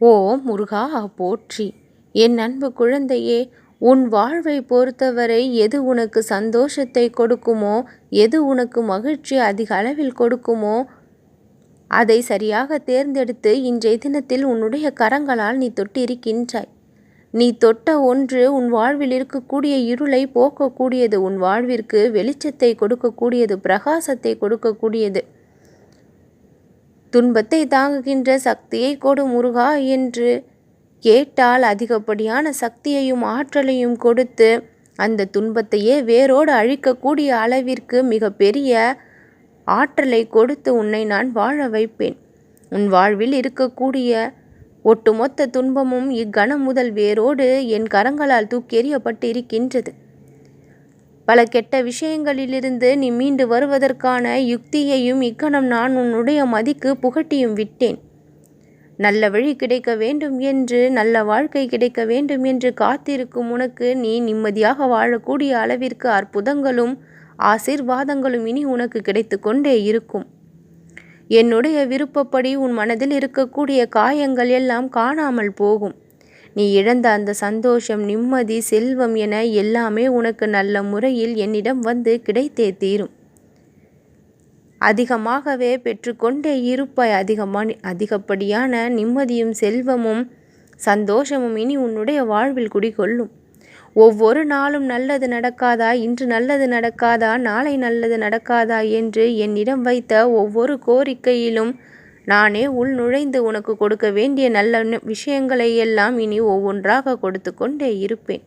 ஓ முருகா போற்றி! என் அன்பு குழந்தையே, உன் வாழ்வை பொறுத்தவரை எது உனக்கு சந்தோஷத்தை கொடுக்குமோ, எது உனக்கு மகிழ்ச்சி அதிக அளவில் கொடுக்குமோ, அதை சரியாக தேர்ந்தெடுத்து இன்றைய தினத்தில் உன்னுடைய கரங்களால் நீ தொட்டிருக்கின்றாய். நீ தொட்ட ஒன்று உன் வாழ்வில் இருக்கக்கூடிய இருளை போக்கக்கூடியது, உன் வாழ்விற்கு வெளிச்சத்தை கொடுக்கக்கூடியது, பிரகாசத்தை கொடுக்கக்கூடியது. துன்பத்தை தாங்குகின்ற சக்தியை கொடு முருகா என்று கேட்டால் அதிகப்படியான சக்தியையும் ஆற்றலையும் கொடுத்து அந்த துன்பத்தையே வேரோடு அழிக்கக்கூடிய அளவிற்கு மிக பெரிய ஆற்றலை கொடுத்து உன்னை நான் வாழ வைப்பேன். உன் வாழ்வில் இருக்கக்கூடிய ஒட்டுமொத்த துன்பமும் இக்கணம் முதல் வேரோடு என் கரங்களால் தூக்கி எறியப்பட்டு இருக்கின்றது. பல கெட்ட விஷயங்களிலிருந்து நீ மீண்டு வருவதற்கான யுக்தியையும் இக்கணம் நான் உன்னுடைய மதிக்கு புகட்டியும் விட்டேன். நல்ல வழி கிடைக்க வேண்டும் என்று, நல்ல வாழ்க்கை கிடைக்க வேண்டும் என்று காத்திருக்கும் உனக்கு நீ நிம்மதியாக வாழக்கூடிய அளவிற்கு அற்புதங்களும் ஆசீர்வாதங்களும் இனி உனக்கு கிடைத்து கொண்டே இருக்கும். என்னுடைய விருப்பப்படி உன் மனதில் இருக்கக்கூடிய காயங்கள் எல்லாம் காணாமல் போகும். நீ இழந்த அந்த சந்தோஷம், நிம்மதி, செல்வம் என எல்லாமே உனக்கு நல்ல முறையில் என்னிடம் வந்து கிடைத்தே தீரும். அதிகமாகவே பெற்றுக்கொண்டே இருப்பாய். அதிகப்படியான நிம்மதியும் செல்வமும் சந்தோஷமும் இனி உன்னுடைய வாழ்வில் குடிகொள்ளும். ஒவ்வொரு நாளும் நல்லது நடக்காதா, இன்று நல்லது நடக்காதா, நாளை நல்லது நடக்காதா என்று என்னிடம் வைத்த ஒவ்வொரு கோரிக்கையிலும் நானே உள் நுழைந்து உனக்கு கொடுக்க வேண்டிய நல்ல விஷயங்களை எல்லாம் இனி ஒவ்வொன்றாக கொடுத்து கொண்டே இருப்பேன்.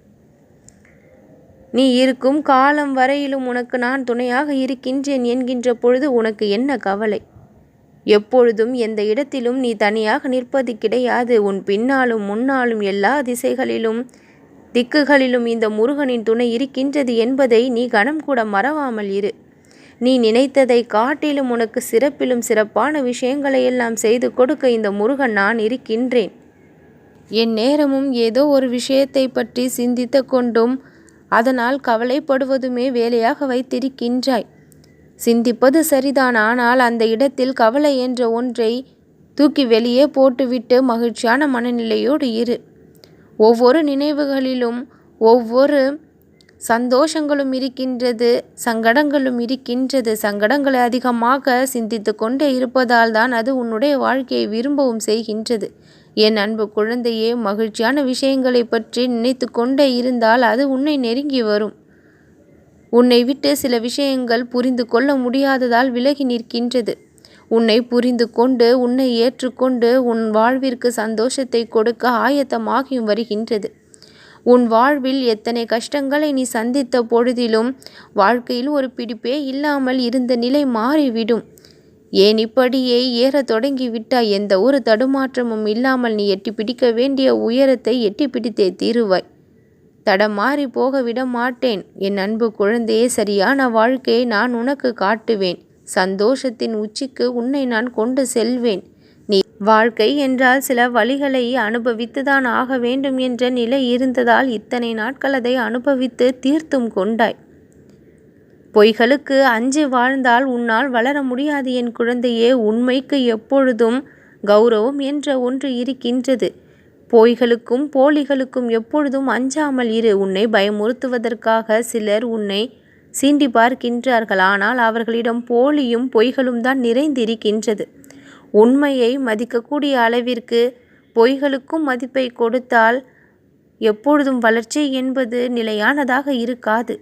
நீ இருக்கும் காலம் வரையிலும் உனக்கு நான் துணையாக இருக்கின்றேன் என்கின்ற பொழுது உனக்கு என்ன கவலை? எப்பொழுதும் எந்த இடத்திலும் நீ தனியாக நிற்பது கிடையாது. உன் பின்னாலும் முன்னாலும் எல்லா திசைகளிலும் திக்குகளிலும் இந்த முருகனின் துணை இருக்கின்றது என்பதை நீ கணம் கூட மறவாமல் இரு. நீ நினைத்ததை காட்டிலும் உனக்கு சிறப்பிலும் சிறப்பான விஷயங்களை எல்லாம் செய்து கொடுக்க இந்த முருகன் நான் இருக்கின்றேன். என் நேரமும் ஏதோ ஒரு விஷயத்தை பற்றி சிந்தித்து கொண்டும் அதனால் கவலைப்படுவதுமே வேலையாக வைத்திருக்கின்றாய். சிந்திப்பது சரிதான், ஆனால் அந்த இடத்தில் கவலை என்ற ஒன்றை தூக்கி வெளியே போட்டுவிட்டு மகிழ்ச்சியான மனநிலையோடு இரு. ஒவ்வொரு நினைவுகளிலும் ஒவ்வொரு சந்தோஷங்களும் இருக்கின்றது, சங்கடங்களும் இருக்கின்றது. சங்கடங்களை அதிகமாக சிந்தித்து கொண்டே இருப்பதால் தான் அது உன்னுடைய வாழ்க்கையை விரும்பவும் செய்கின்றது. என் அன்பு குழந்தையே, மகிழ்ச்சியான விஷயங்களை பற்றி நினைத்து கொண்டே இருந்தால் அது உன்னை நெருங்கி வரும். உன்னை விட்டு சில விஷயங்கள் புரிந்து கொள்ள முடியாததால் விலகி நிற்கின்றது. உன்னை புரிந்து கொண்டு, உன்னை ஏற்றுக்கொண்டு உன் வாழ்விற்கு சந்தோஷத்தை கொடுக்க ஆயத்தமாகியும் வருகின்றது. உன் வாழ்வில் எத்தனை கஷ்டங்களை நீ சந்தித்த பொழுதிலும் வாழ்க்கையில் ஒரு பிடிப்பே இல்லாமல் இருந்த நிலை மாறிவிடும். ஏன் இப்படியே ஏற தொடங்கி விட்டாய்? எந்த ஒரு தடுமாற்றமும் இல்லாமல் நீ எட்டி பிடிக்க வேண்டிய உயரத்தை எட்டி பிடித்தே தீருவாய். தடமாறி போக விட மாட்டேன். என் அன்பு குழந்தையே, சரியான வாழ்க்கையை நான் உனக்கு காட்டுவேன். சந்தோஷத்தின் உச்சிக்கு உன்னை நான் கொண்டு செல்வேன். நீ வாழ்க்கை என்றால் சில வழிகளை அனுபவித்துதான் ஆக வேண்டும் என்ற நிலை இருந்ததால் இத்தனை நாட்கள் அதை அனுபவித்து தீர்த்தும் கொண்டாய். பொய்களுக்கு அஞ்சி வாழ்ந்தால் உன்னால் வளர முடியாது என் குழந்தையே. உண்மைக்கு எப்பொழுதும் கௌரவம் என்ற ஒன்று இருக்கின்றது. பொய்களுக்கும் போலிகளுக்கும் எப்பொழுதும் அஞ்சாமல் இரு. உன்னை பயமுறுத்துவதற்காக சிலர் உன்னை சீண்டி பார்க்கின்றார்கள். ஆனால் அவர்களிடம் போலியும் பொய்களும் தான் நிறைந்திருக்கின்றது. உண்மையை மதிக்கக்கூடிய அளவிற்கு பொய்களுக்கும் மதிப்பை கொடுத்தால் எப்பொழுதும் வளர்ச்சி என்பது நிலையானதாக இருக்காது.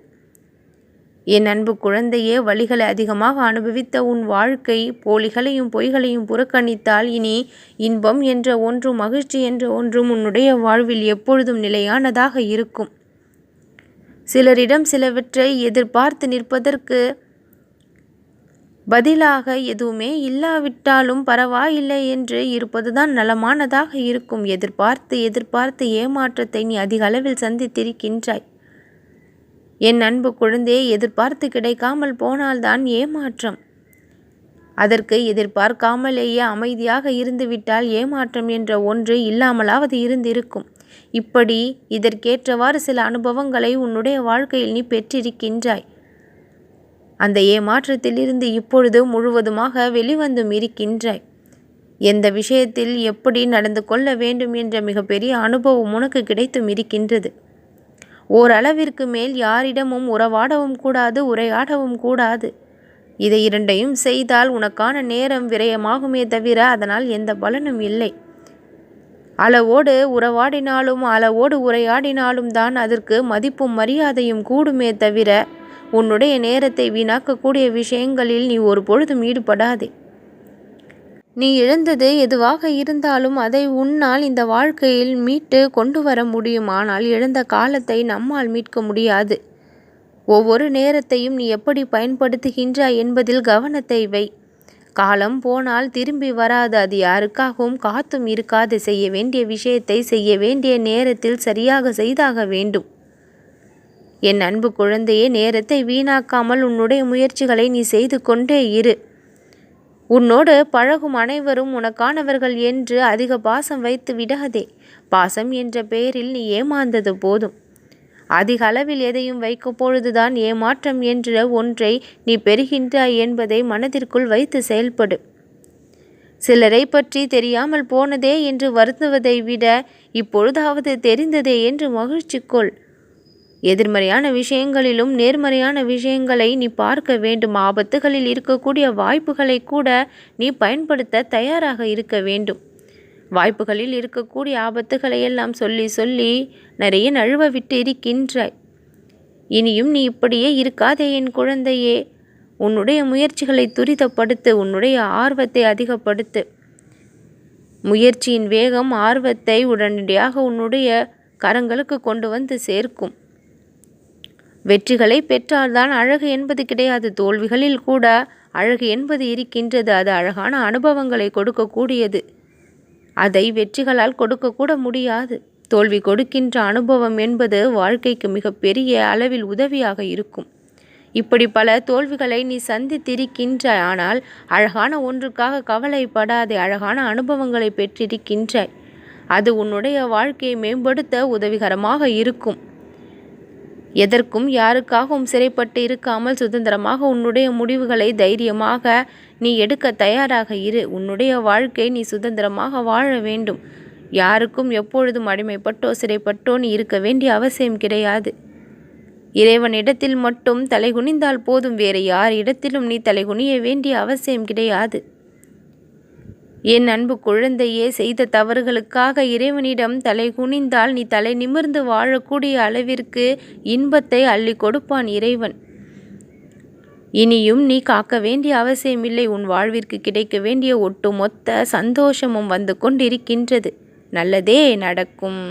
என் அன்பு குழந்தையே, வழிகளை அதிகமாக அனுபவித்த உன் வாழ்க்கை போலிகளையும் பொய்களையும் புறக்கணித்தால் இனி இன்பம் என்ற ஒன்றும் மகிழ்ச்சி என்ற ஒன்றும் உன்னுடைய வாழ்வில் எப்பொழுதும் நிலையானதாக இருக்கும். சிலரிடம் சிலவற்றை எதிர்பார்த்து நிற்பதற்கு பதிலாக எதுவுமே இல்லாவிட்டாலும் பரவாயில்லை என்று இருப்பதுதான் நலமானதாக இருக்கும். எதிர்பார்த்து எதிர்பார்த்து ஏமாற்றத்தை நீ அதிக அளவில் சந்தித்திருக்கின்றாய். என் அன்பு குழந்தையை, எதிர்பார்த்து கிடைக்காமல் போனால்தான் ஏமாற்றம். அதற்கு எதிர்பார்க்காமலேயே அமைதியாக இருந்துவிட்டால் ஏமாற்றம் என்ற ஒன்று இல்லாமலாவது இருந்திருக்கும். இப்படி இதற்கேற்றவாறு சில அனுபவங்களை உன்னுடைய வாழ்க்கையில் நீ பெற்றிருக்கின்றாய். அந்த ஏமாற்றத்திலிருந்து இப்பொழுது முழுவதுமாக வெளிவந்தும் இருக்கின்றாய். எந்த விஷயத்தில் எப்படி நடந்து கொள்ள வேண்டும் என்ற மிகப்பெரிய அனுபவம் உனக்கு கிடைத்தும் இருக்கின்றது. ஓரளவிற்கு மேல் யாரிடமும் உறவாடவும் கூடாது, உரையாடவும் கூடாது. இதை இரண்டையும் செய்தால் உனக்கான நேரம் விரயமாகுமே தவிர அதனால் எந்த பலனும் இல்லை. அளவோடு உறவாடினாலும் அளவோடு உரையாடினாலும் தான் அதற்கு மதிப்பும் மரியாதையும் கூடுமே தவிர உன்னுடைய நேரத்தை வீணாக்கக்கூடிய விஷயங்களில் நீ ஒரு பொழுதும் ஈடுபடாதே. நீ இழந்தது எதுவாக இருந்தாலும் அதை உன்னால் இந்த வாழ்க்கையில் மீட்டு கொண்டு வர முடியும். ஆனால் இழந்த காலத்தை நம்மால் மீட்க முடியாது. ஒவ்வொரு நேரத்தையும் நீ எப்படி பயன்படுத்துகின்றாய் என்பதில் கவனத்தை வை. காலம் போனால் திரும்பி வராது. அது யாருக்காகவும் காத்தும் இருக்காது. செய்ய வேண்டிய விஷயத்தை செய்ய வேண்டிய நேரத்தில் சரியாக செய்தாக வேண்டும். என் அன்பு குழந்தையே, நேரத்தை வீணாக்காமல் உன்னுடைய முயற்சிகளை நீ செய்து கொண்டே இரு. உன்னோடு பழகும் அனைவரும் உனக்கானவர்கள் என்று அதிக பாசம் வைத்து விடாதே. பாசம் என்ற பெயரில் நீ ஏமாந்தது போதும். அதிக அளவில் எதையும் வைக்கும் பொழுதுதான் ஏமாற்றம் என்ற ஒன்றை நீ பெறுகின்றாய் என்பதை மனதிற்குள் வைத்து செயல்படு. சிலரை பற்றி தெரியாமல் போனதே என்று வருந்துவதை விட இப்பொழுதாவது தெரிந்ததே என்று மகிழ்ச்சி கொள். எதிர்மறையான விஷயங்களிலும் நேர்மறையான விஷயங்களை நீ பார்க்க வேண்டும். ஆபத்துகளில் இருக்கக்கூடிய வாய்ப்புகளை கூட நீ பயன்படுத்த தயாராக இருக்க வேண்டும். வாய்ப்புகளில் இருக்கக்கூடிய ஆபத்துகளை எல்லாம் சொல்லி சொல்லி நிறைய நழுவ விட்டு இருக்கின்றாய். இனியும் நீ இப்படியே இருக்காதே என் குழந்தையே. உன்னுடைய முயற்சிகளை துரிதப்படுத்து. உன்னுடைய ஆர்வத்தை அதிகப்படுத்து. முயற்சியின் வேகம் ஆர்வத்தை உடனடியாக உன்னுடைய கரங்களுக்கு கொண்டு வந்து சேர்க்கும். வெற்றிகளை பெற்றால்தான் அழகு என்பது கிடையாது. தோல்விகளில் கூட அழகு என்பது இருக்கின்றது. அது அழகான அனுபவங்களை கொடுக்கக்கூடியது. அதை வெற்றிகளால் கொடுக்கக்கூட முடியாது. தோல்வி கொடுக்கின்ற அனுபவம் என்பது வாழ்க்கைக்கு மிகப்பெரிய அளவில் உதவியாக இருக்கும். இப்படி பல தோல்விகளை நீ சந்தித்திருக்கின்றாய். ஆனால் அழகான ஒன்றுக்காக கவலைப்படாதே. அழகான அனுபவங்களை பெற்றிருக்கின்றாய். அது உன்னுடைய வாழ்க்கையை மேம்படுத்த உதவிகரமாக இருக்கும். எதற்கும் யாருக்காகவும் சிறைப்பட்டு இருக்காமல் சுதந்திரமாக உன்னுடைய முடிவுகளை தைரியமாக நீ எடுக்க தயாராக இரு. உன்னுடைய வாழ்க்கை நீ சுதந்திரமாக வாழ வேண்டும். யாருக்கும் எப்பொழுதும் அடிமைப்பட்டோ சிறைப்பட்டோ நீ இருக்க வேண்டிய அவசியம் கிடையாது. இறைவனிடத்தில் மட்டும் தலைகுனிந்தால் போதும். வேறு யார் இடத்திலும் நீ தலைகுனிய வேண்டிய அவசியம் கிடையாது. என் அன்பு குழந்தையே, செய்த தவறுகளுக்காக இறைவனிடம் தலை குனிந்தால் நீ தலை நிமிர்ந்து வாழக்கூடிய அளவிற்கு இன்பத்தை அள்ளி கொடுப்பான் இறைவன். இனியும் நீ காக்க வேண்டிய அவசியமில்லை. உன் வாழ்விற்கு கிடைக்க வேண்டிய ஒட்டுமொத்த சந்தோஷமும் வந்து கொண்டிருக்கின்றது. நல்லதே நடக்கும்.